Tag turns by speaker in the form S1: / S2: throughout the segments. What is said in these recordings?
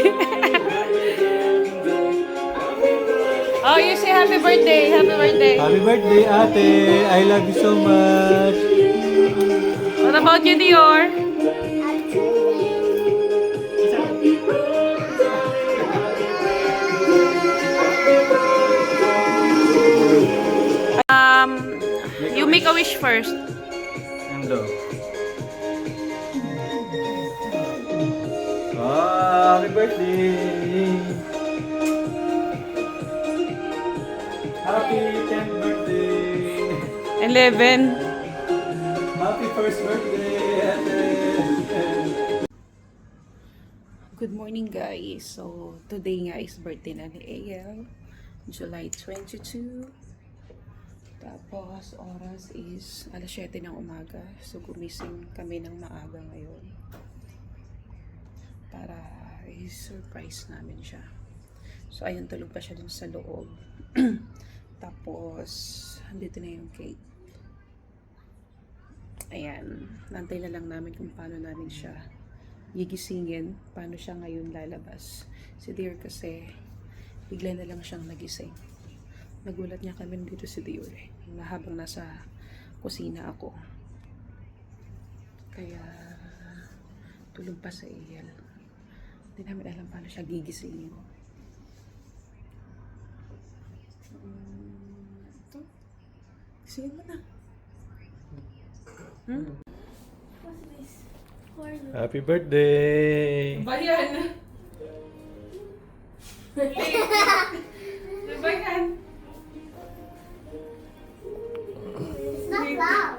S1: birthday. Oh, you say happy birthday. Happy birthday.
S2: Happy birthday, ate! I love you so much!
S1: What about you, Dior? You make a wish first.
S2: Endo. Ah, happy birthday! Happy 10th birthday!
S1: 11.
S2: Happy first birthday, ate!
S1: Good morning, guys. So, today nga is birthday na ni AL. July 22. Tapos, oras is alas 7 ng umaga. So, gumising kami ng maaga ngayon. Para i-surprise namin siya. So, ayun, tulog pa siya dun sa loob. Tapos, andito na yung cake. Ayan, nantay na lang namin kung paano namin siya gigisingin, paano siya ngayon lalabas. Si Dear kasi, bigla na lang siyang nagising. Nagulat niya kami dito si Dear na habang nasa kusina ako. Kaya, tulog pa sa AL. Hindi namin alam paano siya gigisingin. Ito. Gisingin mo na.
S3: What's this?
S2: Happy birthday!
S1: Ba yan? Ba yan?
S3: It's not loud.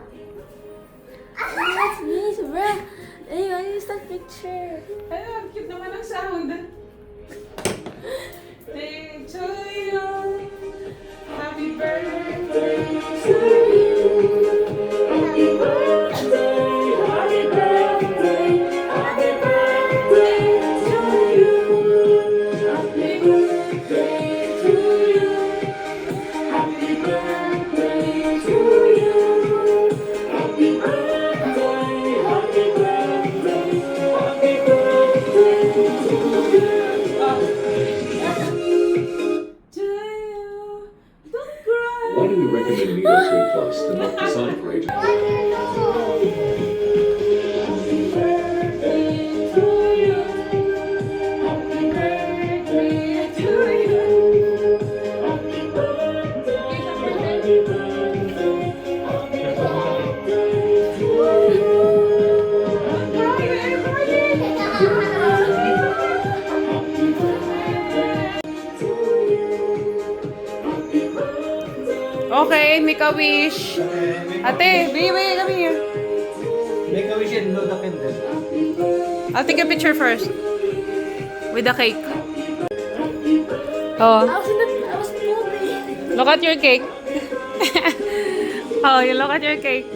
S3: That's me, bro. Hey, I use that picture.
S1: Ay, cute naman ang sound. Day to you. Happy birthday to you. Happy birthday, happy birthday, happy birthday to you. Happy birthday to you. Happy birthday to you. Happy birthday, happy birthday, happy birthday to you. To you. Don't cry.
S4: Why do we recommend Needle 3 Plus, the milk design for aging?
S1: Happy birthday to you. Happy birthday to you. Happy birthday, happy birthday, happy birthday to you. Don't cry, everybody. Happy birthday to you. Happy birthday. Okay, make a wish. Ate, baby, come here.
S2: Make a wish and blow the candle.
S1: I'll take a picture first. With the cake. Oh,
S3: I was moving.
S1: look at your cake. Oh, you look at your cake.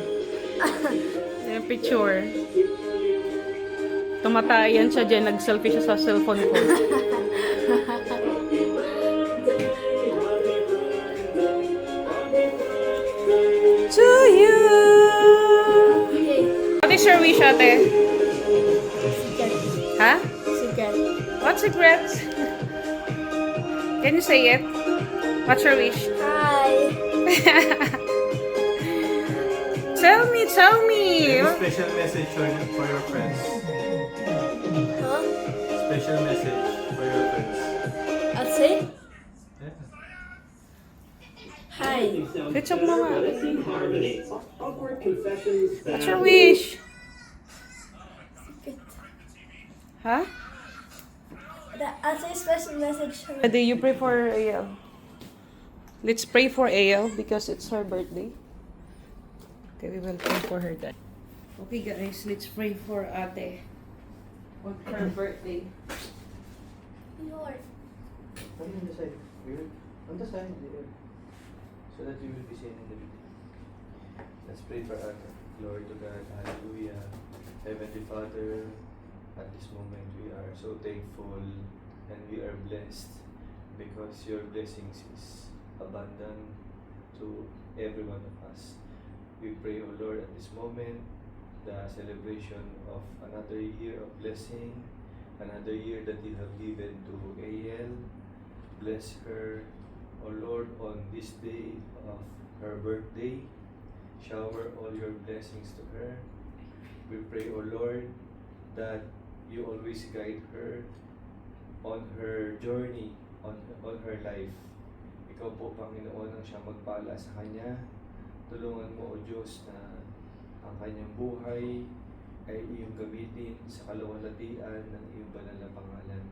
S1: Yung picture. Tumatayan siya dyan. Nag-selfie siya sa cellphone ko. To you.
S3: Okay.
S1: What is your wish, ate?
S3: Secret.
S1: Ha?
S3: Secret.
S1: What secrets? Can you say it? What's your wish?
S3: Hi.
S1: Tell me, tell me.
S2: Special message for your friends.
S3: Huh?
S2: Special message for your friends.
S3: I'll say
S2: Yeah.
S3: hi.
S1: Let's up mo nga.
S4: Awkward confessions
S1: What's your wish?
S3: Secret.
S1: Huh?
S3: I'll say special message.
S1: Do you pray for AL? Let's pray for AL because it's her birthday. Okay, we will pray for her then. Okay guys, let's pray for ate on her birthday.
S3: Yours.
S2: On the side. On the side. So that you will be seen in the video. Let's pray for our glory to God. Hallelujah. Heavenly Father, at this moment we are so thankful and we are blessed because your blessings is abundant to every one of us. We pray, O Lord, at this moment, the celebration of another year of blessing, another year that you have given to AL. Bless her, O Lord, on this day of her birthday. Shower all your blessings to her. We pray, O Lord, that you always guide her on her journey, on her life. Ikaw po, Panginoon, ang siya magpala sa kanya. Tulungan mo, O Diyos, na ang kanyang buhay ay iyong gamitin sa kaluwalhatian ng iyong banal na pangalan.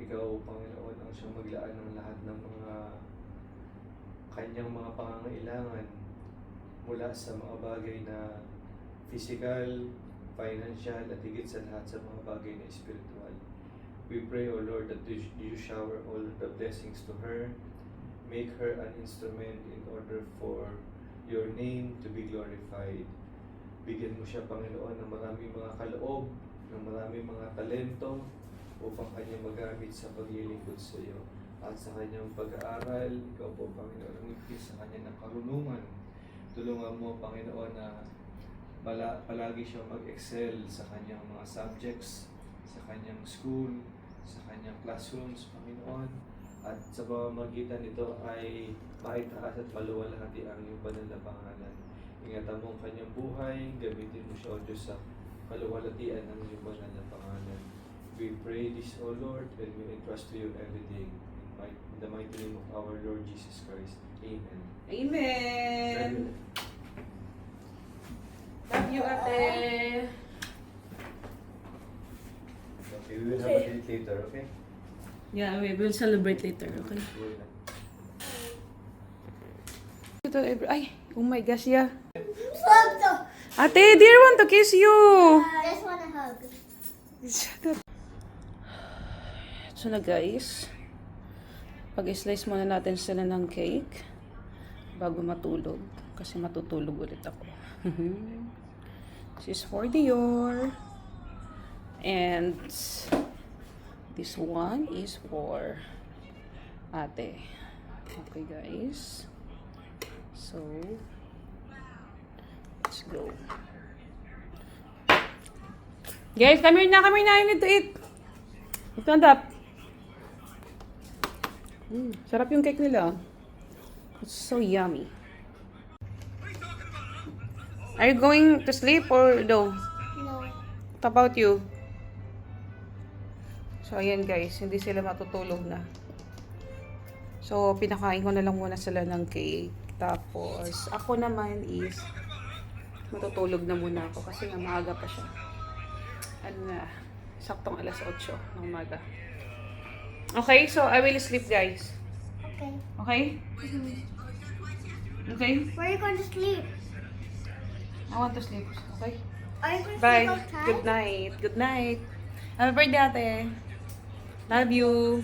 S2: Ikaw, Panginoon, ang siyang maglaan ng lahat ng mga kanyang mga pangangailangan mula sa mga bagay na physical, financial, at higit sa lahat sa mga bagay na spiritual. We pray, O Lord, that you shower all the blessings to her. Make her an instrument in order for your name to be glorified. Bigyan mo siya, Panginoon, ng maraming mga kaloob, ng maraming mga talento upang kanya magamit sa paglilingkod sa iyo. At sa kanyang pag-aaral, ikaw po, Panginoon, umigis sa kanya ng karunungan. Tulungan mo, Panginoon, na palagi siyang mag-excel sa kanyang mga subjects, sa kanyang school, sa kanyang classrooms, Panginoon. At sa pamamagitan nito ay maitaas at maluwalhati ang iyong banal na pangalan. Ingatan mo ang kanyang buhay, gamitin mo siya, O Diyos, sa kaluwalhatian ng iyong banal na pangalan. We pray this, O Lord, and we entrust to you everything. In the mighty name of our Lord Jesus Christ. Amen.
S1: Amen! Love you, ate!
S2: Okay, we will have a date later, okay?
S1: Yeah, we will celebrate later, okay? Ay, oh my gosh, yeah. Ate, dear want to kiss you!
S3: I just want a hug.
S1: Shut up. So na guys, pag-slice muna natin sila ng cake bago matulog. Kasi matutulog ulit ako. This is for Dior. And this one is for ate. Okay guys. So, let's go. Guys, come here na. I need to eat. Stand up. Sarap yung cake nila. It's so yummy. Are you going to sleep or no?
S3: No.
S1: What about you? So, ayan guys. Hindi sila matutulog na. So, pinakain ko na lang muna sila ng cake. Tapos, ako naman is matutulog na muna ako kasi nga maaga pa siya. Ano na, saktong alas 8 ng umaga. Okay, so I will sleep guys.
S3: Okay.
S1: Okay? Okay?
S3: Where are you going to sleep?
S1: I want to sleep. Okay?
S3: Are you going to
S1: Bye.
S3: sleep outside?
S1: Good night. Good night. Happy birthday, ate. Love you.